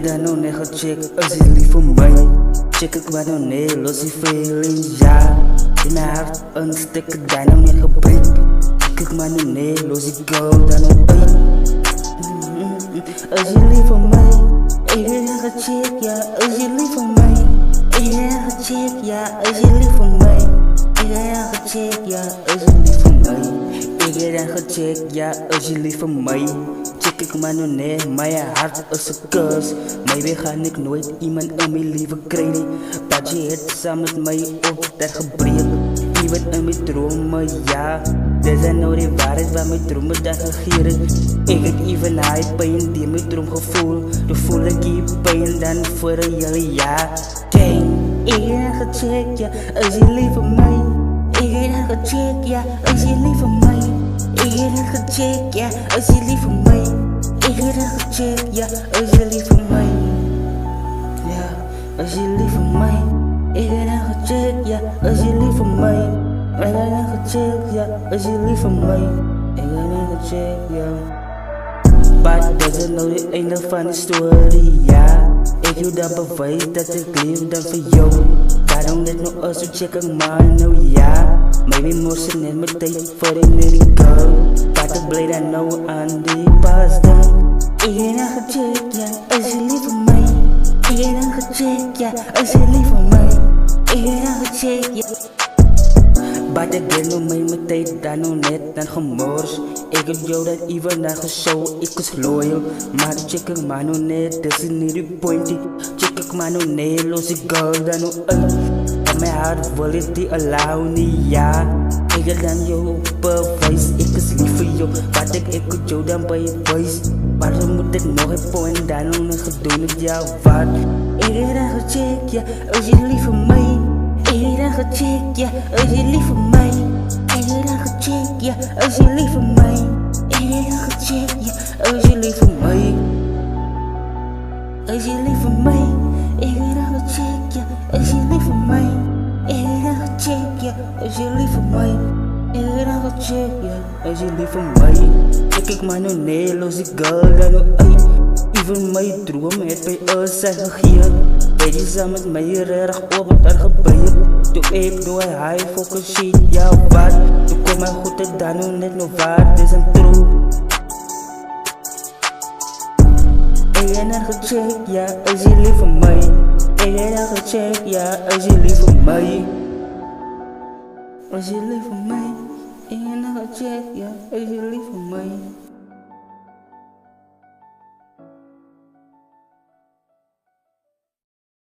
je dan nog niet gecheckt, als je lief voor mij. Check ik maar nog niet, los die feelings, ja. In mijn hart een sticker, daar nog niet geprikt. Check ik maar nog niet, los die girl, daar nog uit. Als je lief voor mij, ik heb gecheckt, ja. Als je lief voor mij, ik heb gecheckt, ja. Als je lief voor mij, ik heb gecheckt, ja. Als je lief voor mij, ik heb gecheckt, ja. Als je lief voor mij. Check ik maar nog niet, mijn hart is een kus. Mij weer ga ik nooit iemand in mijn leven krijgen. Dat je het samen met mij op dat gebrek. Iemand in mijn dromen, ja. Dit zijn nou de waarheid waar mijn dromen dat gegeven. Ik heb even high pijn die mijn droom gevoel. Dan voel ik die pijn dan voor een hele jaar. Dang, ik heb gecheckt, ja. Als je lief voor mij. Ik heb gecheckt, ja. Als je lief voor mij. Ik heb gecheckt, ja. Als je lief voor mij. Ik heb gecheckt, ja. Als je lief voor mij. Ja, als je lief voor mij. Ik heb gecheckt, ja. Als je lief voor mij. Ik heb gecheckt, ja. Als je lief voor mij. Ik heb gecheckt, ja. Maar dat is nou het einde van de story, ja. Ik wil dat bewijs dat ik leef dan voor jou. Daarom net nog als we checken, maar nou ja. Maybe morgen net mijn tijd voor een miracle. Wat ik blij dan nou aan die pas dan. Ik heb gecheckt, ja. Als je lief voor mij. Ik heb gecheckt, ja. Als je lief voor mij. Ik heb gecheckt, ja. Maar ik ben nog mee mijn tijd dan nog net dan gemors. Ik heb jou dat even naar geshow, ik was loyal. Maar check ik maar nog net, dat is niet de point. Check ik maar nog net, los ik girl dan nog uit. En mijn hart wil het die allow niet, ja. Ik heb dan jou op bewijs, ik is lief voor jou. Wat ik heb jou dan bij je wijs. Waarom moet ik nog een point dan nog niet gedaan het, ja wat. Ik heb dan gecheckt, ja, als je lief voor mij. Ik heb gecheckt, ja, als je lief voor mij. Ik heb gecheckt, ja, als je lief voor mij. Ik heb gecheckt, ja, als je lief voor mij. Als je lief voor mij. Ik heb gecheckt, ja, als je lief voor mij. Ik heb gecheckt, ja, als je lief voor mij. Ik heb gecheckt, ja, als je lief voor mij. Ik maar nog niet, los die girl dan nog uit. Even mijn droom het bij ons zijn gegeven. Weet je samen met mij erg op het gebeurt. Toen ik nog een high focus shit, ja wat. Toen kom mij goed en dan nog net nog waar, dit is een troep. Ik heb gecheckt, ja, als je lief voor mij. Ik heb gecheckt, ja, als je lief voor mij. Als je lief voor mij. Ik heb gecheckt, ja, als je lief voor mij.